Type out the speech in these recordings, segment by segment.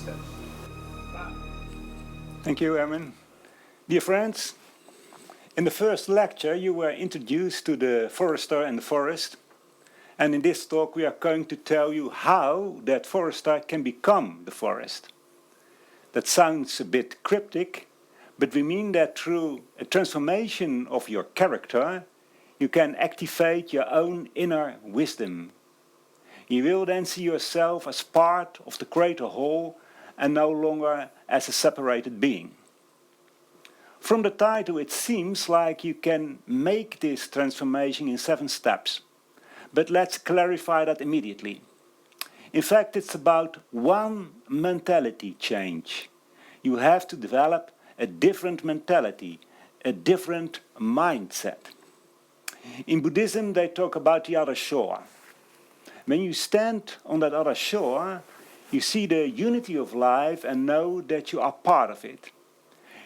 mindset. Thank you, Erwin. Dear friends, in the first lecture you were introduced to the forester and the forest. And in this talk we are going to tell you how that forester can become the forest. That sounds a bit cryptic, but we mean that through a transformation of your character, you can activate your own inner wisdom. You will then see yourself as part of the greater whole and no longer as a separated being. From the title it seems like you can make this transformation in 7 steps. But let's clarify that immediately. In fact, it's about one mentality change. You have to develop a different mentality, a different mindset. In Buddhism, they talk about the other shore. When you stand on that other shore, you see the unity of life and know that you are part of it.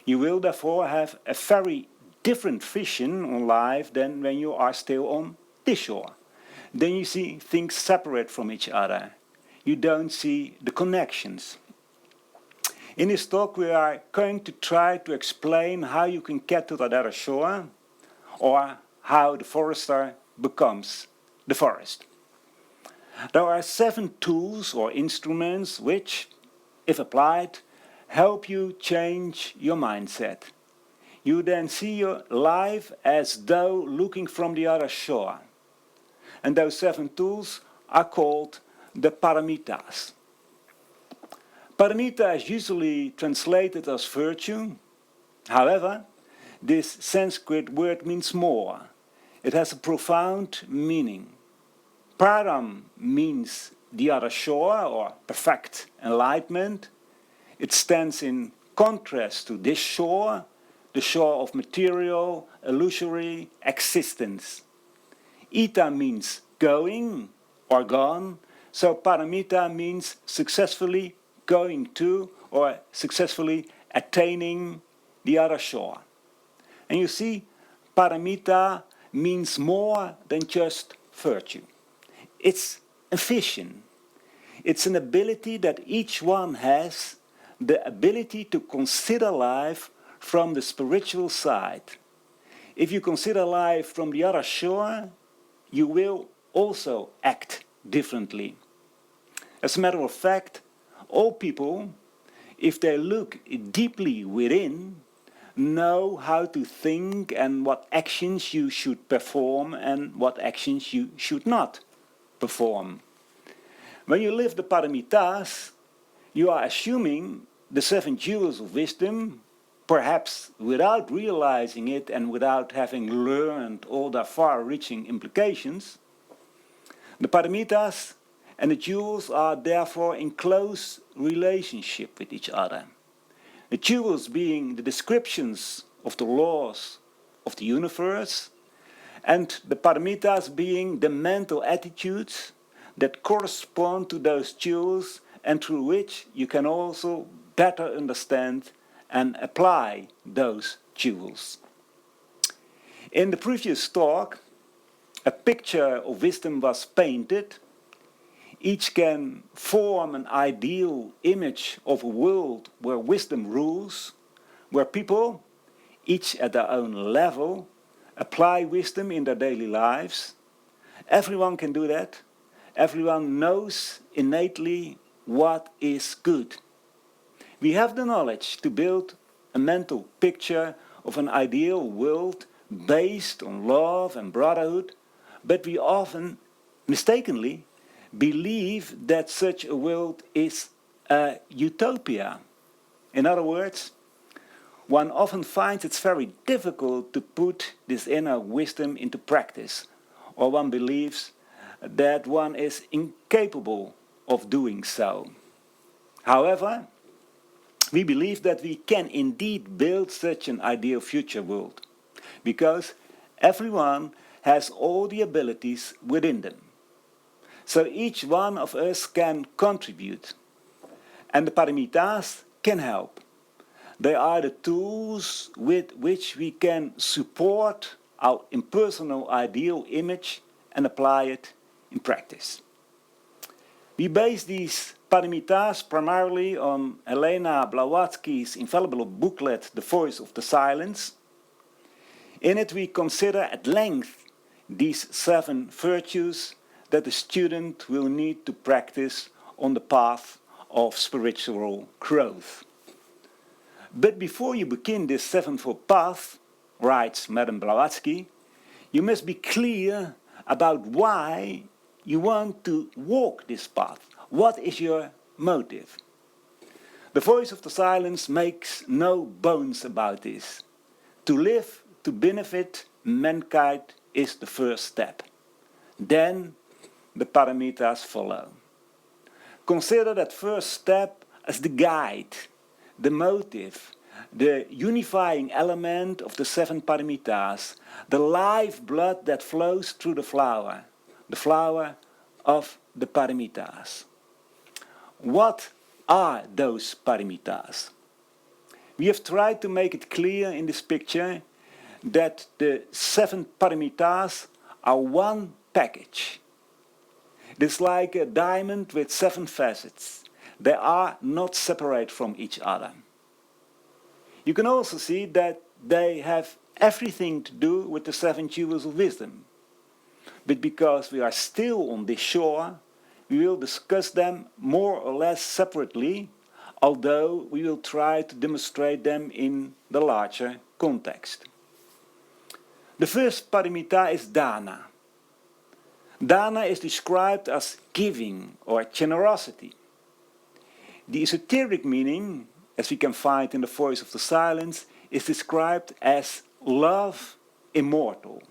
You will therefore have a very different vision on life than when you are still on this shore. Then you see things separate from each other. You don't see the connections. In this talk we are going to try to explain how you can get to that other shore, or how the forester becomes the forest. There are 7 tools or instruments which, if applied, help you change your mindset. You then see your life as though looking from the other shore. And those 7 tools are called the paramitas. Paramita is usually translated as virtue. However, this Sanskrit word means more. It has a profound meaning. Param means the other shore or perfect enlightenment. It stands in contrast to this shore, the shore of material, illusory existence. Ita means going or gone, so paramita means successfully going to or successfully attaining the other shore. And you see, paramita means more than just virtue. It's a vision. It's an ability that each one has, the ability to consider life from the spiritual side. If you consider life from the other shore, you will also act differently. As a matter of fact, all people, if they look deeply within, know how to think and what actions you should perform and what actions you should not perform. When you live the paramitas, you are assuming the 7 jewels of wisdom, perhaps without realizing it and without having learned all their far-reaching implications. The paramitas and the jewels are therefore in close relationship with each other. The jewels being the descriptions of the laws of the universe, and the paramitas being the mental attitudes that correspond to those jewels and through which you can also better understand and apply those jewels. In the previous talk, a picture of wisdom was painted. Each can form an ideal image of a world where wisdom rules, where people, each at their own level, apply wisdom in their daily lives. Everyone can do that. Everyone knows innately what is good. We have the knowledge to build a mental picture of an ideal world based on love and brotherhood, but we often, mistakenly, believe that such a world is a utopia. In other words, one often finds it's very difficult to put this inner wisdom into practice, or one believes that one is incapable of doing so. However, we believe that we can indeed build such an ideal future world, because everyone has all the abilities within them. So each one of us can contribute, and the paramitas can help. They are the tools with which we can support our impersonal ideal image and apply it in practice. We base these paramitas primarily on Helena Blavatsky's infallible booklet, The Voice of the Silence. In it we consider at length these 7 virtues that the student will need to practice on the path of spiritual growth. But before you begin this 7-fold path, writes Madame Blavatsky, you must be clear about why you want to walk this path. What is your motive? The Voice of the Silence makes no bones about this. To live, to benefit mankind is the first step. Then the paramitas follow. Consider that first step as the guide, the motive, the unifying element of the 7 paramitas, the lifeblood that flows through the flower of the paramitas. What are those paramitas? We have tried to make it clear in this picture that the 7 paramitas are one package. It is like a diamond with 7 facets. They are not separate from each other. You can also see that they have everything to do with the 7 jewels of wisdom. But because we are still on this shore, we will discuss them more or less separately, although we will try to demonstrate them in the larger context. The first paramita is Dāna. Dāna is described as giving or generosity. The esoteric meaning, as we can find in the Voice of the Silence, is described as love immortal.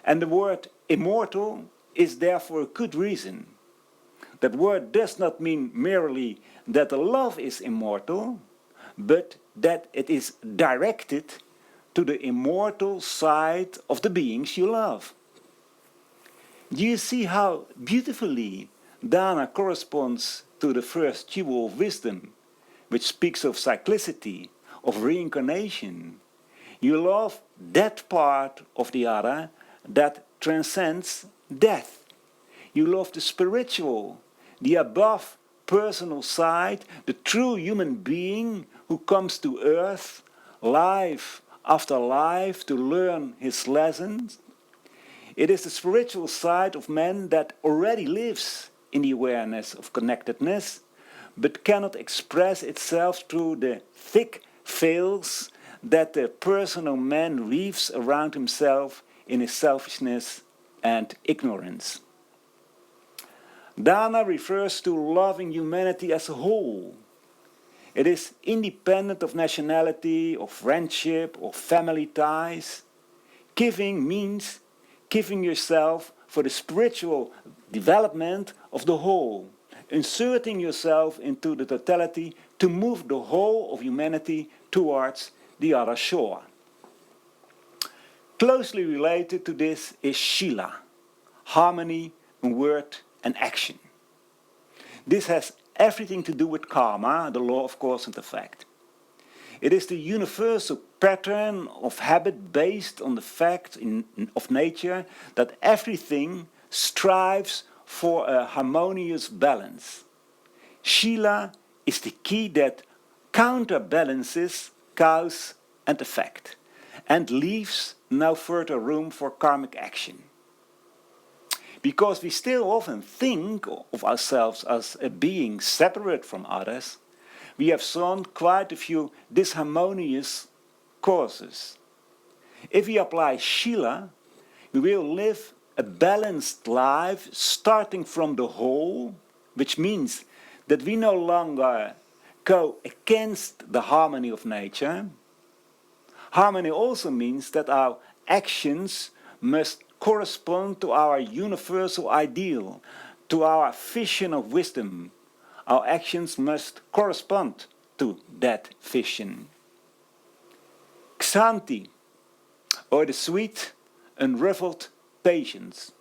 And the word immortal is there for a good reason. That word does not mean merely that the love is immortal, but that it is directed to the immortal side of the beings you love. Do you see how beautifully Dāna corresponds to the first jewel of wisdom, which speaks of cyclicity, of reincarnation? You love that part of the other that transcends death. You love the spiritual, the above personal side, the true human being who comes to earth, life after life, to learn his lessons. It is the spiritual side of man that already lives in the awareness of connectedness, but cannot express itself through the thick veils that the personal man weaves around himself in his selfishness and ignorance. Dāna refers to loving humanity as a whole. It is independent of nationality, of friendship, or family ties. Giving means giving yourself for the spiritual development of the whole, inserting yourself into the totality to move the whole of humanity towards the other shore. Closely related to this is Śīla, harmony in word and action. This has everything to do with karma, the law of cause and effect. It is the universal pattern of habit based on the fact of nature that everything strives for a harmonious balance. Śīla is the key that counterbalances cause and effect and leaves no further room for karmic action. Because we still often think of ourselves as a being separate from others, we have shown quite a few disharmonious causes. If we apply Śīla, we will live a balanced life starting from the whole, which means that we no longer go against the harmony of nature. Harmony also means that our actions must correspond to our universal ideal, to our vision of wisdom. Our actions must correspond to that vision. Kshānti, or the sweet, unruffled patience.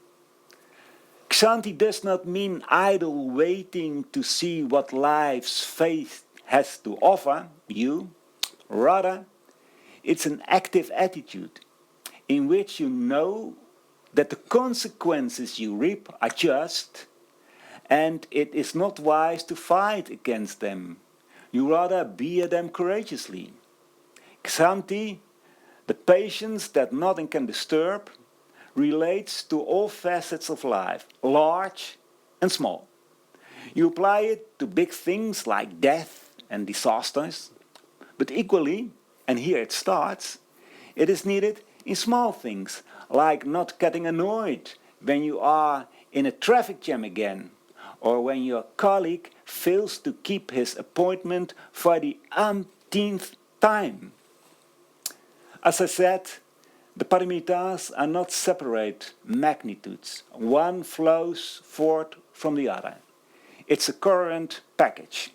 Kshānti does not mean idle waiting to see what life's fate has to offer you. Rather, it's an active attitude in which you know that the consequences you reap are just, and it is not wise to fight against them. You rather bear them courageously. Kshānti, the patience that nothing can disturb, relates to all facets of life, large and small. You apply it to big things like death and disasters, but equally, and here it starts, it is needed in small things, like not getting annoyed when you are in a traffic jam again, or when your colleague fails to keep his appointment for the umpteenth time. As I said, the paramitas are not separate magnitudes. One flows forth from the other. It's a coherent package.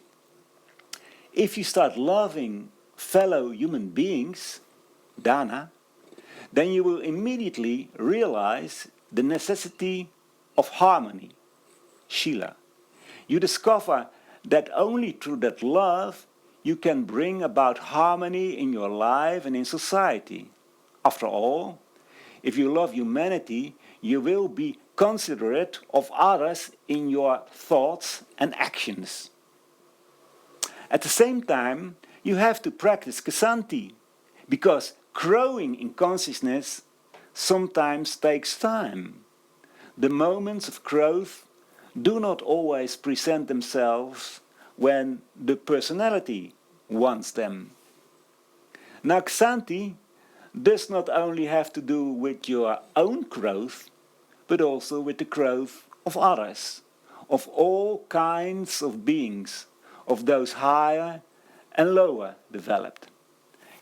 If you start loving fellow human beings, Dāna, then you will immediately realize the necessity of harmony, Śīla. You discover that only through that love you can bring about harmony in your life and in society. After all, if you love humanity, you will be considerate of others in your thoughts and actions. At the same time, you have to practice Kshānti, because growing in consciousness sometimes takes time. The moments of growth do not always present themselves when the personality wants them. Now, Kshānti does not only have to do with your own growth, but also with the growth of others, of all kinds of beings, of those higher and lower developed.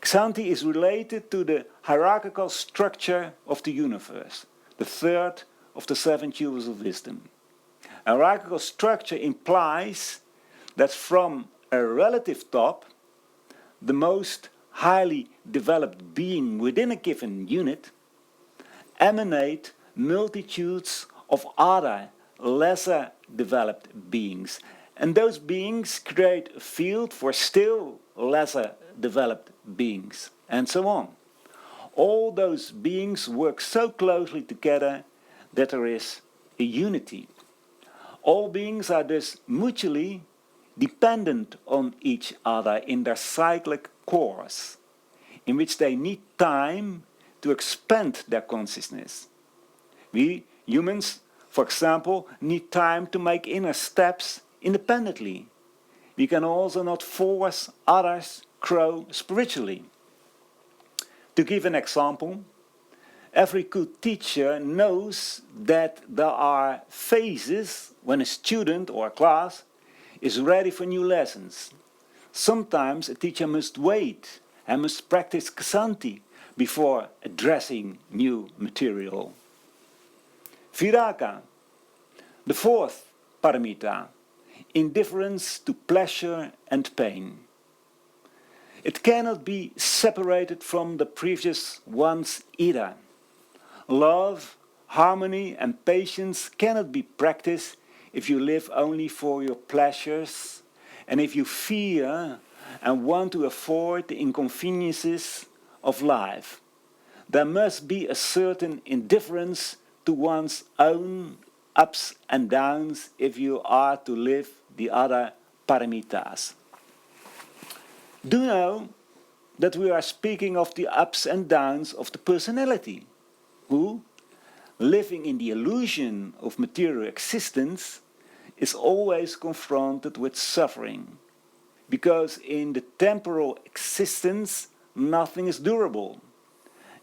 Kshānti is related to the hierarchical structure of the universe, the third of the 7 jewels of wisdom. A hierarchical structure implies that from a relative top, the most highly developed being within a given unit, emanate multitudes of other lesser developed beings. And those beings create a field for still lesser developed beings, and so on. All those beings work so closely together that there is a unity. All beings are thus mutually dependent on each other in their cyclic course, in which they need time to expand their consciousness. We humans, for example, need time to make inner steps independently. We can also not force others grow spiritually. To give an example, every good teacher knows that there are phases when a student or a class is ready for new lessons. Sometimes a teacher must wait and must practice Kshānti before addressing new material. Virāga, the 4th paramita, indifference to pleasure and pain. It cannot be separated from the previous ones either. Love, harmony and patience cannot be practiced if you live only for your pleasures and if you fear and want to avoid the inconveniences of life. There must be a certain indifference to one's own ups and downs if you are to live the other paramitas. Do you know that we are speaking of the ups and downs of the personality, who, living in the illusion of material existence, is always confronted with suffering, because in the temporal existence nothing is durable.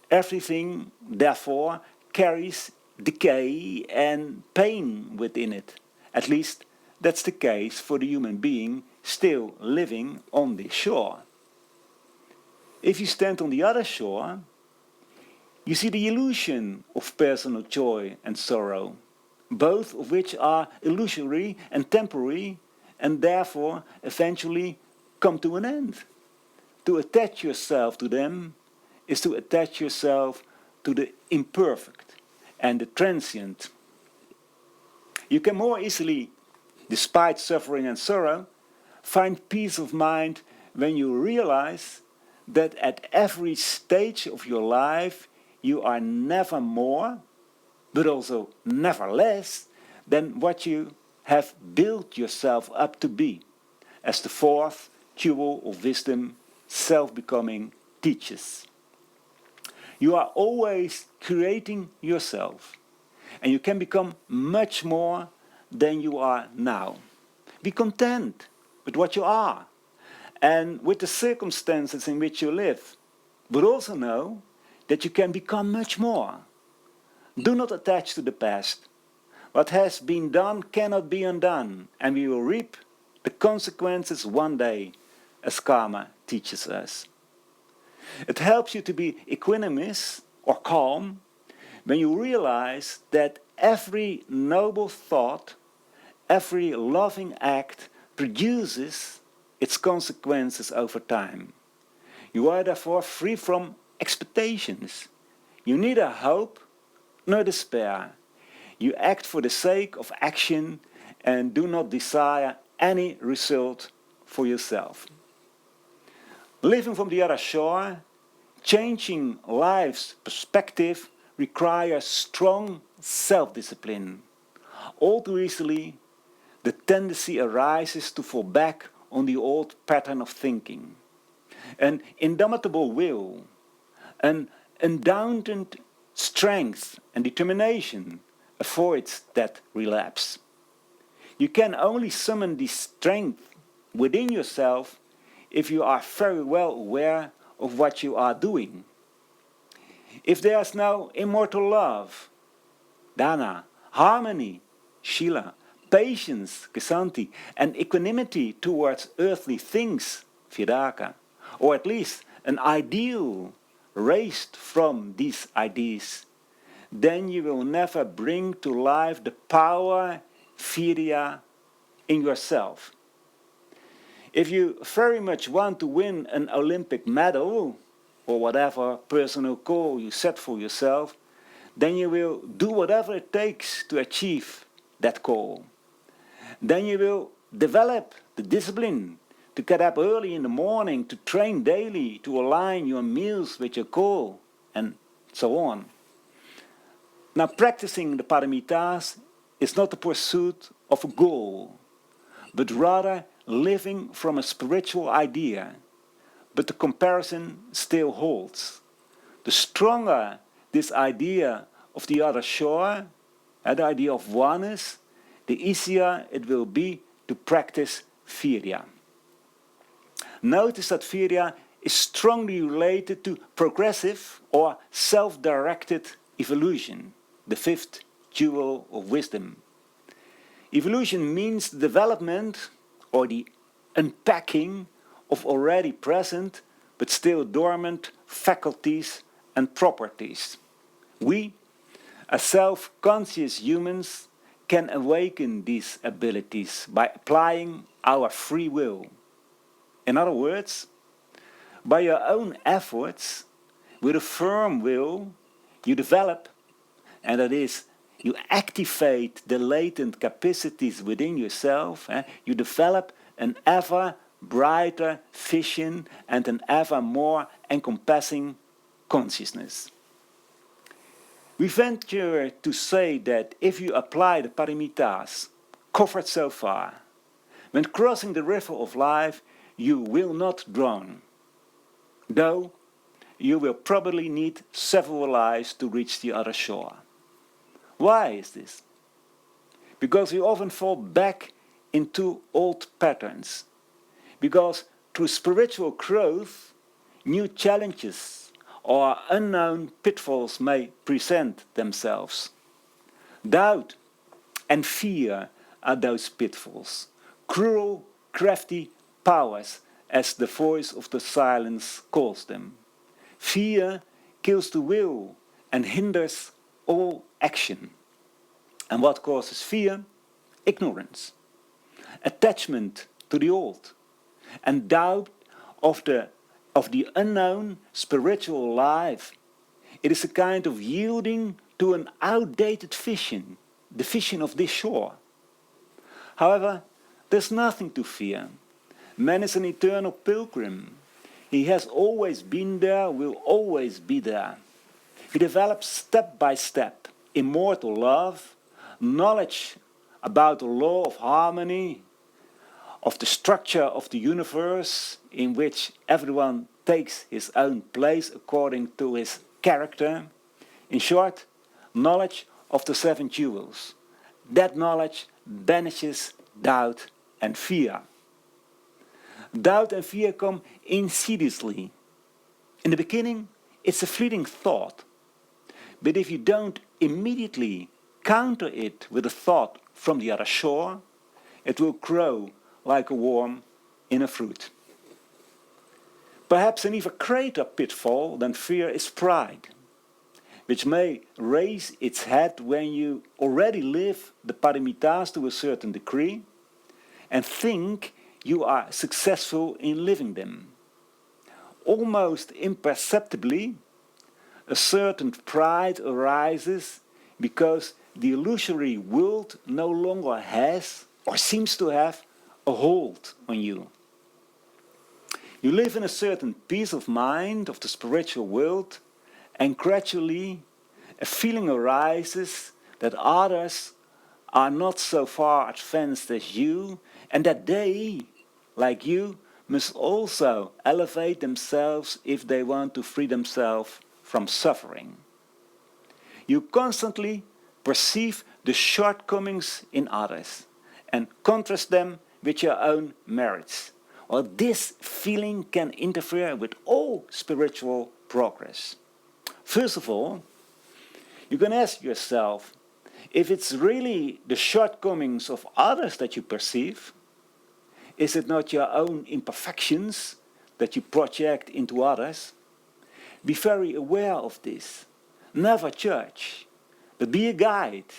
Everything, therefore, carries decay and pain within it. At least that's the case for the human being still living on this shore. If you stand on the other shore, you see the illusion of personal joy and sorrow, both of which are illusory and temporary, and therefore eventually come to an end. To attach yourself to them is to attach yourself to the imperfect and the transient. You can more easily, despite suffering and sorrow, find peace of mind when you realize that at every stage of your life you are never more, but also never less, than what you have built yourself up to be, as the fourth jewel of wisdom, self-becoming, teaches. You are always creating yourself, and you can become much more than you are now. Be content with what you are and with the circumstances in which you live, but also know that you can become much more. Do not attach to the past. What has been done cannot be undone, and we will reap the consequences one day, as karma teaches us. It helps you to be equanimous or calm when you realize that every noble thought, every loving act produces its consequences over time. You are therefore free from expectations. You neither hope nor despair. You act for the sake of action and do not desire any result for yourself. Living from the other shore, changing life's perspective requires strong self-discipline. All too easily, the tendency arises to fall back on the old pattern of thinking. An indomitable will, an undaunted strength and determination avoids that relapse. You can only summon this strength within yourself if you are very well aware of what you are doing. If there is no immortal love, Dāna, harmony, Śīla, patience, Kshānti, and equanimity towards earthly things, Virāga, or at least an ideal raised from these ideas, then you will never bring to life the power, Vīrya, in yourself. If you very much want to win an Olympic medal, or whatever personal goal you set for yourself, then you will do whatever it takes to achieve that goal. Then you will develop the discipline to get up early in the morning, to train daily, to align your meals with your goal, and so on. Now, practicing the paramitas is not the pursuit of a goal, but rather living from a spiritual idea. But the comparison still holds. The stronger this idea of the other shore, the idea of oneness, the easier it will be to practice Vīrya. Notice that Vīrya is strongly related to progressive or self-directed evolution, the fifth jewel of wisdom. Evolution means the development or the unpacking of already present but still dormant faculties and properties. We, as self-conscious humans, can awaken these abilities by applying our free will. In other words, by your own efforts, with a firm will, you develop, and that is, you activate the latent capacities within yourself, you develop an ever brighter vision and an ever more encompassing consciousness. We venture to say that if you apply the paramitas covered so far, when crossing the river of life, you will not drown, though you will probably need several lives to reach the other shore. Why is this? Because we often fall back into old patterns. Because through spiritual growth, new challenges or unknown pitfalls may present themselves. Doubt and fear are those pitfalls, cruel, crafty powers, as the voice of the silence calls them. Fear kills the will and hinders all action. And what causes fear? Ignorance, attachment to the old, and doubt of the unknown spiritual life. It is a kind of yielding to an outdated vision, the vision of this shore. However, there's nothing to fear. Man is an eternal pilgrim. He has always been there, will always be there. He develops step by step immortal love, knowledge about the law of harmony, of the structure of the universe in which everyone takes his own place according to his character. In short, knowledge of the seven jewels. That knowledge banishes doubt and fear. Doubt and fear come insidiously. In the beginning, it's a fleeting thought. But if you don't immediately counter it with a thought from the other shore, it will grow like a worm in a fruit. Perhaps an even greater pitfall than fear is pride, which may raise its head when you already live the paramitas to a certain degree and think you are successful in living them. Almost imperceptibly, a certain pride arises because the illusory world no longer has or seems to have a hold on you. You live in a certain peace of mind of the spiritual world, and gradually a feeling arises that others are not so far advanced as you, and that they, like you, must also elevate themselves if they want to free themselves from suffering. You constantly perceive the shortcomings in others and contrast them with your own merits. Well, this feeling can interfere with all spiritual progress. First of all, you can ask yourself if it's really the shortcomings of others that you perceive. Is it not your own imperfections that you project into others? Be very aware of this. Never judge, but be a guide,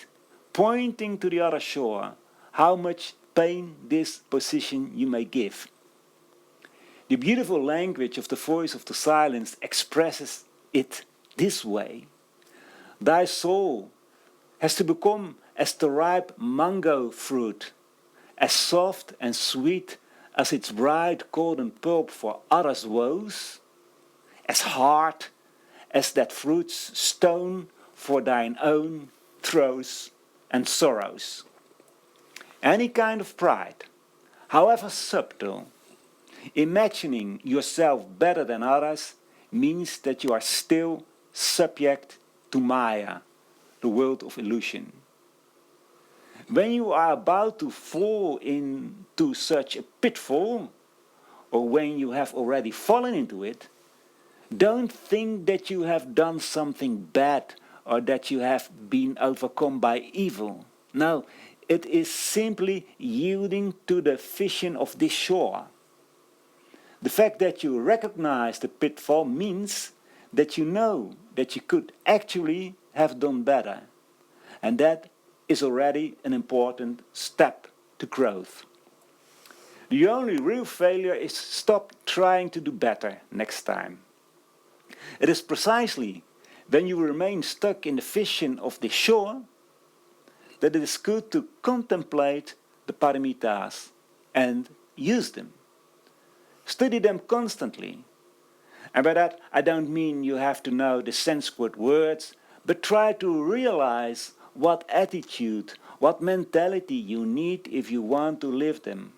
pointing to the other shore how much pain this position you may give. The beautiful language of the voice of the silence expresses it this way. Thy soul has to become as the ripe mango fruit, as soft and sweet as its bright golden pulp for others' woes, as hard as that fruit's stone for thine own throes and sorrows. Any kind of pride, however subtle, imagining yourself better than others, means that you are still subject to Maya, the world of illusion. When you are about to fall into such a pitfall, or when you have already fallen into it, don't think that you have done something bad or that you have been overcome by evil. No, it is simply yielding to the vision of this shore. The fact that you recognize the pitfall means that you know that you could actually have done better. And that is already an important step to growth. The only real failure is stop trying to do better next time. It is precisely when you remain stuck in the vision of the shore that it is good to contemplate the paramitas and use them. Study them constantly. And by that I don't mean you have to know the Sanskrit words, but try to realize what attitude, what mentality you need if you want to live them.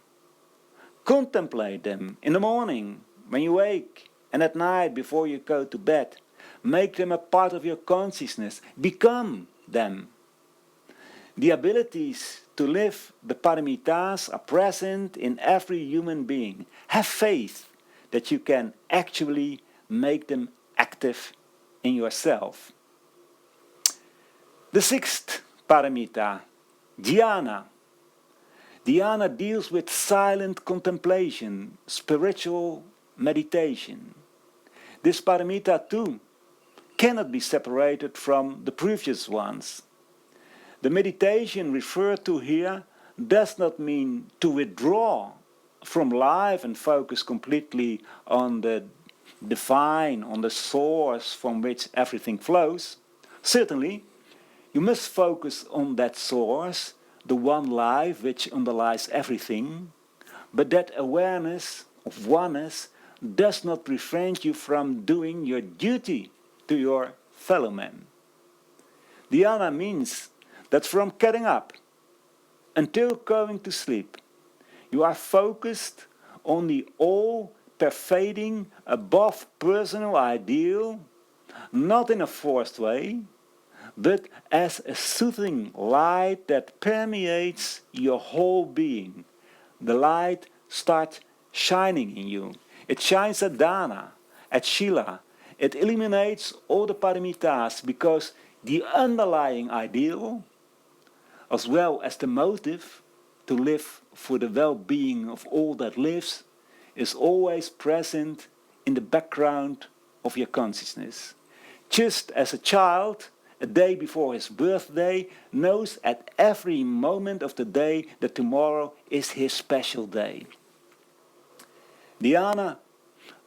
Contemplate them in the morning when you wake and at night before you go to bed. Make them a part of your consciousness. Become them. The abilities to live the paramitas are present in every human being. Have faith that you can actually make them active in yourself. The sixth paramita, Dhyāna. Dhyāna deals with silent contemplation, spiritual meditation. This paramita too cannot be separated from the previous ones. The meditation referred to here does not mean to withdraw from life and focus completely on the divine, on the source from which everything flows. Certainly, you must focus on that source, the one life which underlies everything, but that awareness of oneness does not prevent you from doing your duty to your fellow man. Dhyāna means that from getting up, until going to sleep, you are focused on the all-pervading, above-personal ideal, not in a forced way, but as a soothing light that permeates your whole being. The light starts shining in you. It shines at Dāna, at Śīla. It illuminates all the paramitas because the underlying ideal, as well as the motive to live for the well-being of all that lives, is always present in the background of your consciousness. Just as a child, a day before his birthday, knows at every moment of the day that tomorrow is his special day. Dhyāna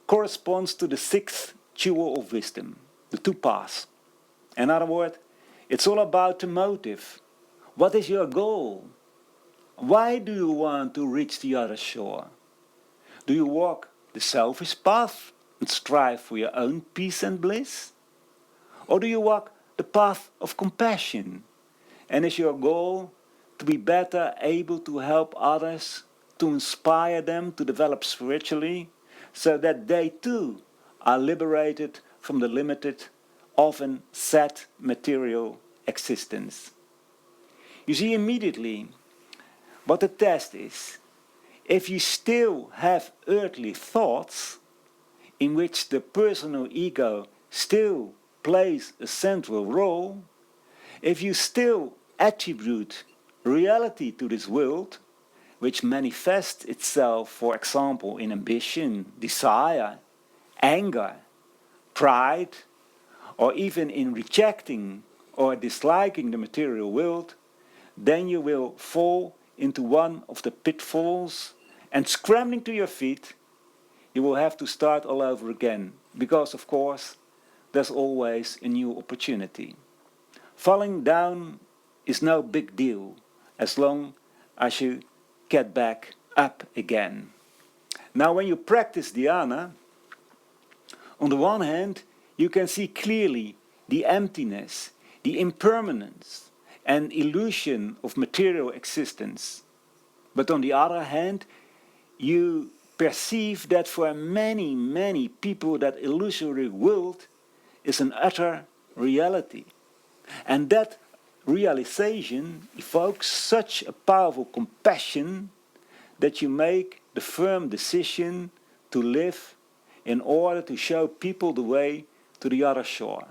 corresponds to the sixth jewel of wisdom, the two paths. In other words, it's all about the motive. What is your goal? Why do you want to reach the other shore? Do you walk the selfish path and strive for your own peace and bliss? Or do you walk the path of compassion? And is your goal to be better able to help others, to inspire them to develop spiritually, so that they too are liberated from the limited, often sad material existence? You see immediately what the test is. If you still have earthly thoughts, in which the personal ego still plays a central role, if you still attribute reality to this world, which manifests itself, for example, in ambition, desire, anger, pride, or even in rejecting or disliking the material world, then you will fall into one of the pitfalls, and scrambling to your feet, you will have to start all over again, because of course there's always a new opportunity. Falling down is no big deal as long as you get back up again. Now when you practice Dhyāna, on the one hand you can see clearly the emptiness, the impermanence and illusion of material existence. But on the other hand, you perceive that for many, many people that illusory world is an utter reality. And that realization evokes such a powerful compassion that you make the firm decision to live in order to show people the way to the other shore,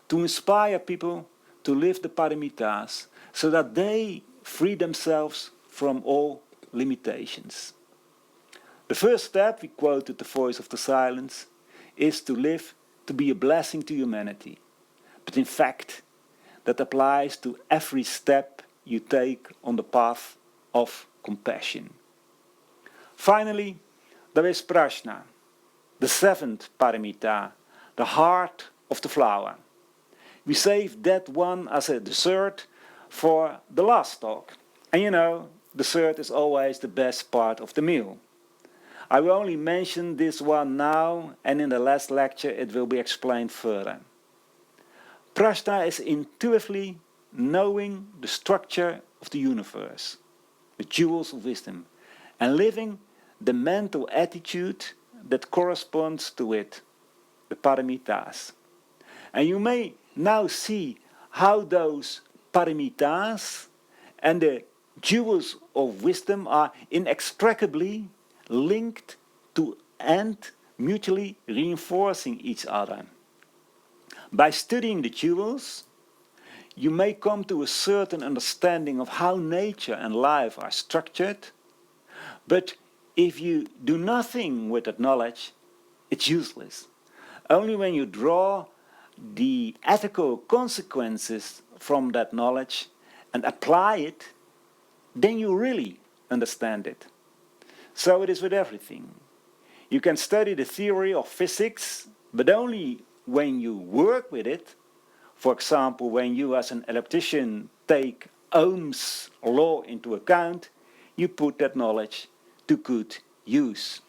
to inspire people to live the paramitas so that they free themselves from all limitations. The first step, we quoted the voice of the silence, is to live to be a blessing to humanity. But in fact, that applies to every step you take on the path of compassion. Finally, there is Prajñā, the seventh paramita, the heart of the flower. We save that one as a dessert for the last talk. And you know, dessert is always the best part of the meal. I will only mention this one now, and in the last lecture it will be explained further. Prajñā is intuitively knowing the structure of the universe, the jewels of wisdom, and living the mental attitude that corresponds to it, the paramitas. And you may now see how those paramitas and the jewels of wisdom are inextricably linked to and mutually reinforcing each other. By studying the jewels, you may come to a certain understanding of how nature and life are structured, but if you do nothing with that knowledge, it's useless. Only when you draw the ethical consequences from that knowledge and apply it, then you really understand it. So it is with everything. You can study the theory of physics, but only when you work with it. For example, when you as an electrician take Ohm's law into account, you put that knowledge to good use.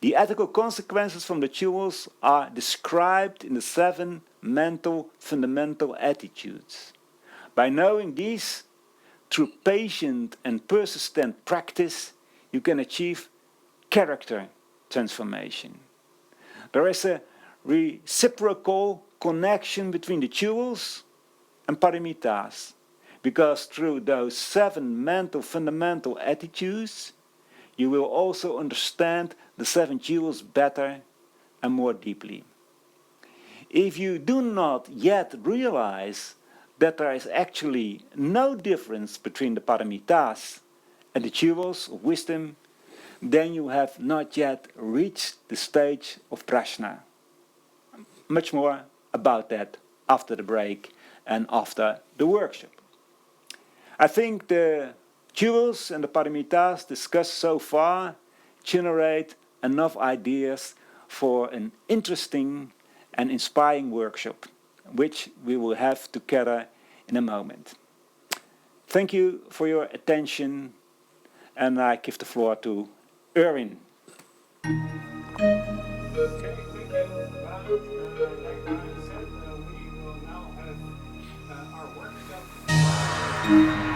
The ethical consequences from the jewels are described in the 7 mental fundamental attitudes. By knowing these, through patient and persistent practice, you can achieve character transformation. There is a reciprocal connection between the jewels and paramitas, because through those 7 mental fundamental attitudes, you will also understand the 7 jewels better and more deeply. If you do not yet realize that there is actually no difference between the paramitas and the jewels of wisdom, then you have not yet reached the stage of Prajñā. Much more about that after the break and after the workshop. I think the jewels and the paramitas discussed so far generate enough ideas for an interesting and inspiring workshop, which we will have together in a moment. Thank you for your attention, and I give the floor to Erwin. Okay, thank you. Like I said, we will now have our workshop.